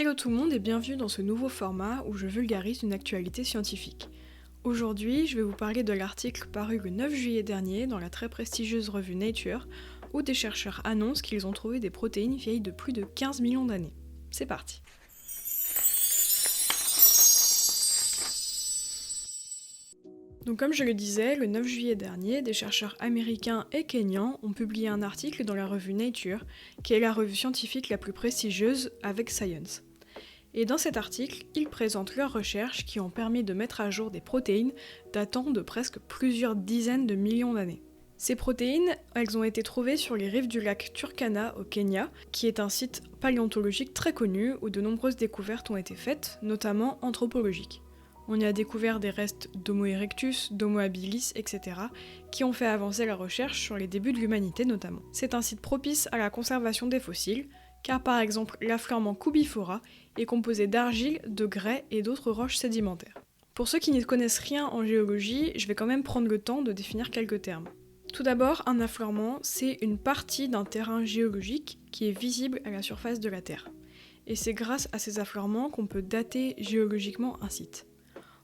Hello tout le monde et bienvenue dans ce nouveau format où je vulgarise une actualité scientifique. Aujourd'hui, je vais vous parler de l'article paru le 9 juillet dernier dans la très prestigieuse revue Nature, où des chercheurs annoncent qu'ils ont trouvé des protéines vieilles de plus de 15 millions d'années. C'est parti. Donc comme je le disais, le 9 juillet dernier, des chercheurs américains et kenyans ont publié un article dans la revue Nature, qui est la revue scientifique la plus prestigieuse avec Science. Et dans cet article, ils présentent leurs recherches qui ont permis de mettre à jour des protéines datant de presque plusieurs dizaines de millions d'années. Ces protéines, elles ont été trouvées sur les rives du lac Turkana au Kenya, qui est un site paléontologique très connu où de nombreuses découvertes ont été faites, notamment anthropologiques. On y a découvert des restes d'Homo erectus, d'Homo habilis, etc., qui ont fait avancer la recherche sur les débuts de l'humanité notamment. C'est un site propice à la conservation des fossiles, car par exemple l'affleurement Koubifora est composé d'argile, de grès et d'autres roches sédimentaires. Pour ceux qui n'y connaissent rien en géologie, je vais quand même prendre le temps de définir quelques termes. Tout d'abord, un affleurement, c'est une partie d'un terrain géologique qui est visible à la surface de la Terre. Et c'est grâce à ces affleurements qu'on peut dater géologiquement un site.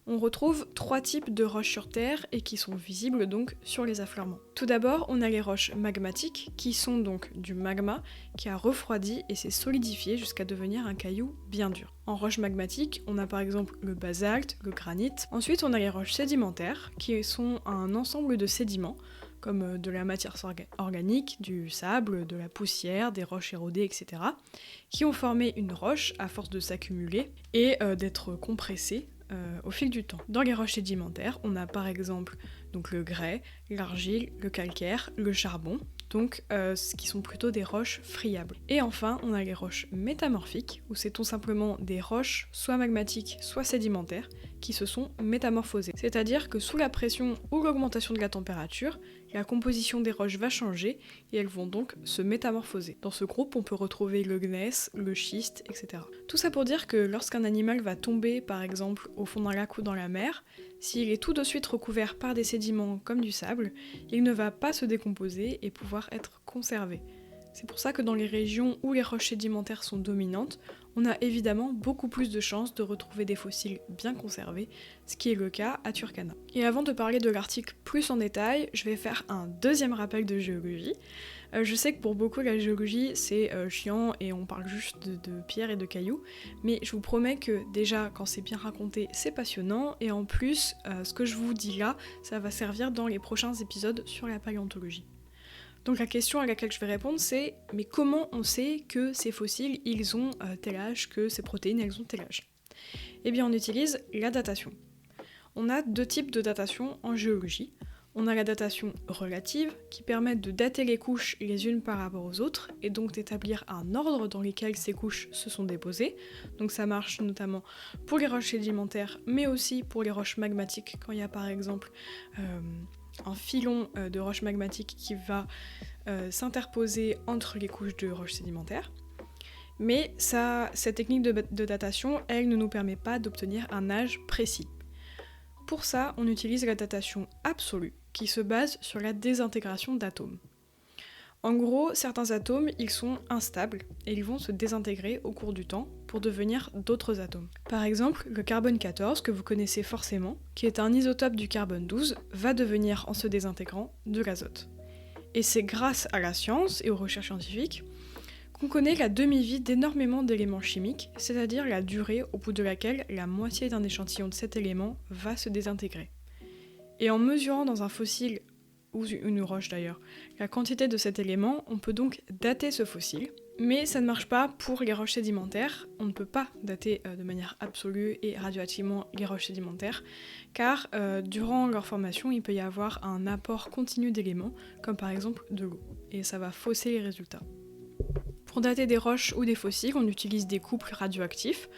On retrouve 3 types de roches sur Terre et qui sont visibles donc sur les affleurements. Tout d'abord, on a les roches magmatiques qui sont donc du magma qui a refroidi et s'est solidifié jusqu'à devenir un caillou bien dur. En roches magmatiques, on a par exemple le basalte, le granit. Ensuite, on a les roches sédimentaires qui sont un ensemble de sédiments comme de la matière organique, du sable, de la poussière, des roches érodées, etc., qui ont formé une roche à force de s'accumuler et d'être compressées au fil du temps. Dans les roches sédimentaires, on a par exemple donc le grès, l'argile, le calcaire, le charbon, donc qui sont plutôt des roches friables. Et enfin, on a les roches métamorphiques, où c'est tout simplement des roches soit magmatiques, soit sédimentaires, qui se sont métamorphosées. C'est-à-dire que sous la pression ou l'augmentation de la température, la composition des roches va changer et elles vont donc se métamorphoser. Dans ce groupe, on peut retrouver le gneiss, le schiste, etc. Tout ça pour dire que lorsqu'un animal va tomber, par exemple, au fond d'un lac ou dans la mer, s'il est tout de suite recouvert par des sédiments comme du sable, il ne va pas se décomposer et pouvoir être conservé. C'est pour ça que dans les régions où les roches sédimentaires sont dominantes, on a évidemment beaucoup plus de chances de retrouver des fossiles bien conservés, ce qui est le cas à Turkana. Et avant de parler de l'article plus en détail, je vais faire un deuxième rappel de géologie. Je sais que pour beaucoup la géologie c'est chiant et on parle juste de pierres et de cailloux, mais je vous promets que déjà quand c'est bien raconté c'est passionnant et en plus ce que je vous dis là ça va servir dans les prochains épisodes sur la paléontologie. Donc la question à laquelle je vais répondre c'est mais comment on sait que ces fossiles ils ont tel âge, que ces protéines elles ont tel âge? Eh bien on utilise la datation. On a 2 types de datation en géologie. On a la datation relative, qui permet de dater les couches les unes par rapport aux autres, et donc d'établir un ordre dans lequel ces couches se sont déposées. Donc ça marche notamment pour les roches sédimentaires, mais aussi pour les roches magmatiques, quand il y a par exemple un filon de roches magmatiques qui va s'interposer entre les couches de roches sédimentaires. Mais cette technique de datation, elle ne nous permet pas d'obtenir un âge précis. Pour ça, on utilise la datation absolue, qui se base sur la désintégration d'atomes. En gros, certains atomes, ils sont instables, et ils vont se désintégrer au cours du temps pour devenir d'autres atomes. Par exemple, le carbone 14, que vous connaissez forcément, qui est un isotope du carbone 12, va devenir, en se désintégrant, de l'azote. Et c'est grâce à la science et aux recherches scientifiques qu'on connaît la demi-vie d'énormément d'éléments chimiques, c'est-à-dire la durée au bout de laquelle la moitié d'un échantillon de cet élément va se désintégrer. Et en mesurant dans un fossile, ou une roche d'ailleurs, la quantité de cet élément, on peut donc dater ce fossile, mais ça ne marche pas pour les roches sédimentaires, on ne peut pas dater de manière absolue et radioactivement les roches sédimentaires, car durant leur formation, il peut y avoir un apport continu d'éléments, comme par exemple de l'eau, et ça va fausser les résultats. Pour dater des roches ou des fossiles, on utilise des couples radioactifs,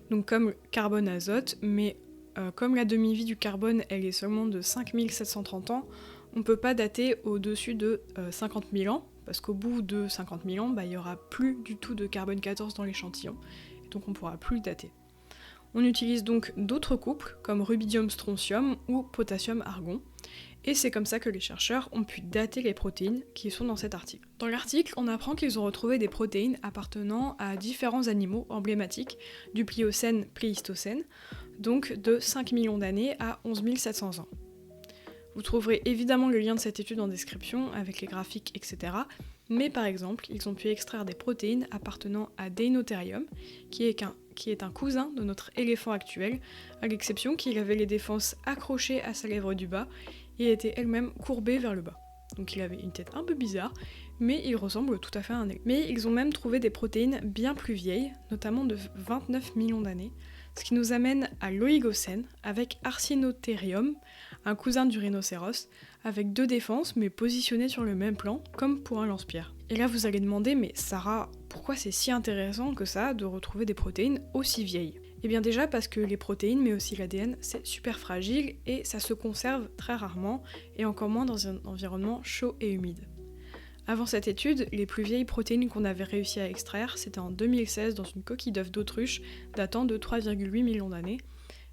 donc comme carbone-azote, mais comme la demi-vie du carbone elle est seulement de 5730 ans, on ne peut pas dater au-dessus de 50 000 ans, parce qu'au bout de 50 000 ans, il n'y aura plus du tout de carbone 14 dans l'échantillon, et donc on ne pourra plus le dater. On utilise donc d'autres couples, comme rubidium-strontium ou potassium-argon, Et c'est comme ça que les chercheurs ont pu dater les protéines qui sont dans cet article. Dans l'article, on apprend qu'ils ont retrouvé des protéines appartenant à différents animaux emblématiques du Pliocène-Pléistocène, donc de 5 millions d'années à 11 700 ans. Vous trouverez évidemment le lien de cette étude en description avec les graphiques, etc. Mais par exemple, ils ont pu extraire des protéines appartenant à Deinotherium, qui est un cousin de notre éléphant actuel, à l'exception qu'il avait les défenses accrochées à sa lèvre du bas et était elle-même courbée vers le bas. Donc il avait une tête un peu bizarre, mais il ressemble tout à fait à un éléphant. Mais ils ont même trouvé des protéines bien plus vieilles, notamment de 29 millions d'années, ce qui nous amène à l'Oligocène avec Arcinotherium, un cousin du rhinocéros, avec 2 défenses mais positionnées sur le même plan, comme pour un lance-pierre. Et là vous allez demander, mais Sarah, pourquoi c'est si intéressant que ça de retrouver des protéines aussi vieilles ? Eh bien déjà parce que les protéines, mais aussi l'ADN, c'est super fragile et ça se conserve très rarement, et encore moins dans un environnement chaud et humide. Avant cette étude, les plus vieilles protéines qu'on avait réussi à extraire, c'était en 2016 dans une coquille d'œuf d'autruche datant de 3,8 millions d'années.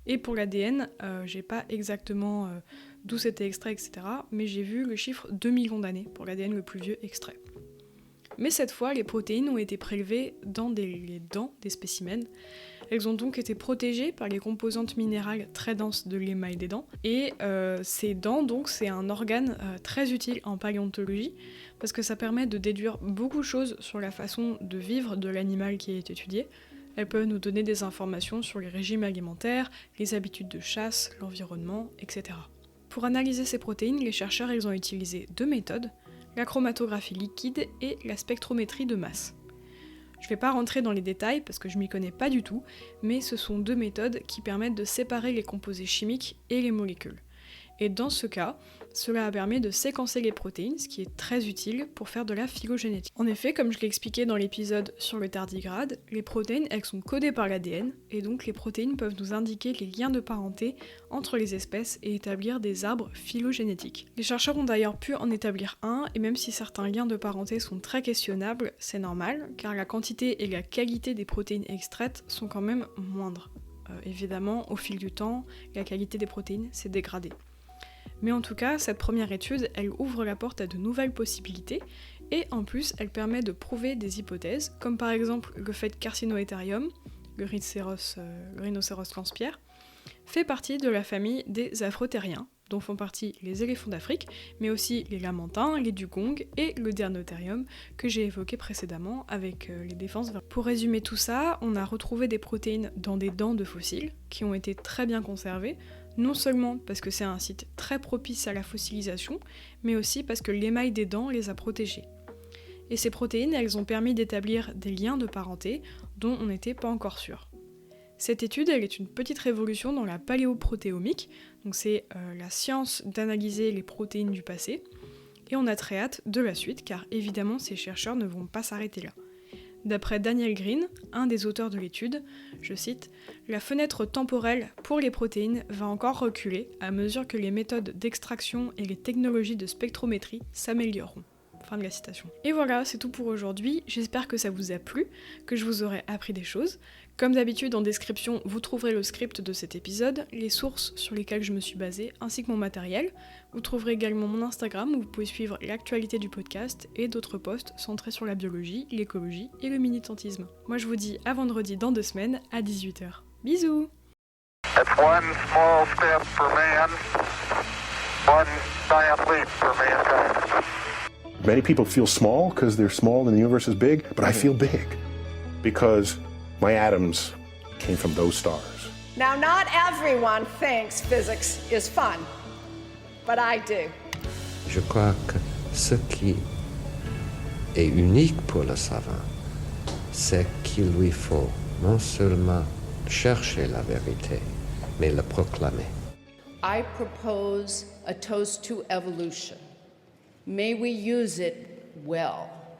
Et pour l'ADN, j'ai pas exactement d'où c'était extrait, etc. Mais j'ai vu le chiffre 2 millions d'années pour l'ADN le plus vieux extrait. Mais cette fois, les protéines ont été prélevées dans les dents des spécimens. Elles ont donc été protégées par les composantes minérales très denses de l'émail des dents. Et ces dents, donc, c'est un organe très utile en paléontologie, parce que ça permet de déduire beaucoup de choses sur la façon de vivre de l'animal qui est étudié. Elles peuvent nous donner des informations sur les régimes alimentaires, les habitudes de chasse, l'environnement, etc. Pour analyser ces protéines, les chercheurs ils ont utilisé 2 méthodes, la chromatographie liquide et la spectrométrie de masse. Je ne vais pas rentrer dans les détails parce que je m'y connais pas du tout, mais ce sont 2 méthodes qui permettent de séparer les composés chimiques et les molécules. Et dans ce cas, cela permet de séquencer les protéines, ce qui est très utile pour faire de la phylogénétique. En effet, comme je l'ai expliqué dans l'épisode sur le tardigrade, les protéines, elles sont codées par l'ADN, et donc les protéines peuvent nous indiquer les liens de parenté entre les espèces et établir des arbres phylogénétiques. Les chercheurs ont d'ailleurs pu en établir un, et même si certains liens de parenté sont très questionnables, c'est normal, car la quantité et la qualité des protéines extraites sont quand même moindres. Évidemment, au fil du temps, la qualité des protéines s'est dégradée. Mais en tout cas, cette première étude, elle ouvre la porte à de nouvelles possibilités, et en plus, elle permet de prouver des hypothèses, comme par exemple le fait qu'Arcinotherium, le rhinocéros lance-pierre, fait partie de la famille des afrothériens, dont font partie les éléphants d'Afrique, mais aussi les lamantins, les dugongs et le Deinotherium que j'ai évoqué précédemment avec les défenses. Pour résumer tout ça, on a retrouvé des protéines dans des dents de fossiles qui ont été très bien conservées, non seulement parce que c'est un site très propice à la fossilisation, mais aussi parce que l'émail des dents les a protégées. Et ces protéines, elles ont permis d'établir des liens de parenté dont on n'était pas encore sûr. Cette étude, elle est une petite révolution dans la paléoprotéomique, donc c'est la science d'analyser les protéines du passé, et on a très hâte de la suite, car évidemment ces chercheurs ne vont pas s'arrêter là. D'après Daniel Green, un des auteurs de l'étude, je cite, « La fenêtre temporelle pour les protéines va encore reculer à mesure que les méthodes d'extraction et les technologies de spectrométrie s'amélioreront. » Fin de la citation. Et voilà, c'est tout pour aujourd'hui. J'espère que ça vous a plu, que je vous aurai appris des choses. Comme d'habitude, en description, vous trouverez le script de cet épisode, les sources sur lesquelles je me suis basée, ainsi que mon matériel. Vous trouverez également mon Instagram où vous pouvez suivre l'actualité du podcast et d'autres posts centrés sur la biologie, l'écologie et le militantisme. Moi je vous dis à vendredi dans 2 semaines à 18h. Bisous! It's one small step for man, one giant leap for mankind. Many people feel small because they're small and the universe is big, but I feel big because my atoms came from those stars. Now, not everyone thinks physics is fun, but I do. Je crois que ce qui est unique pour le savant, c'est qu'il lui faut non seulement chercher la vérité, mais la proclamer. I propose a toast to evolution. May we use it well.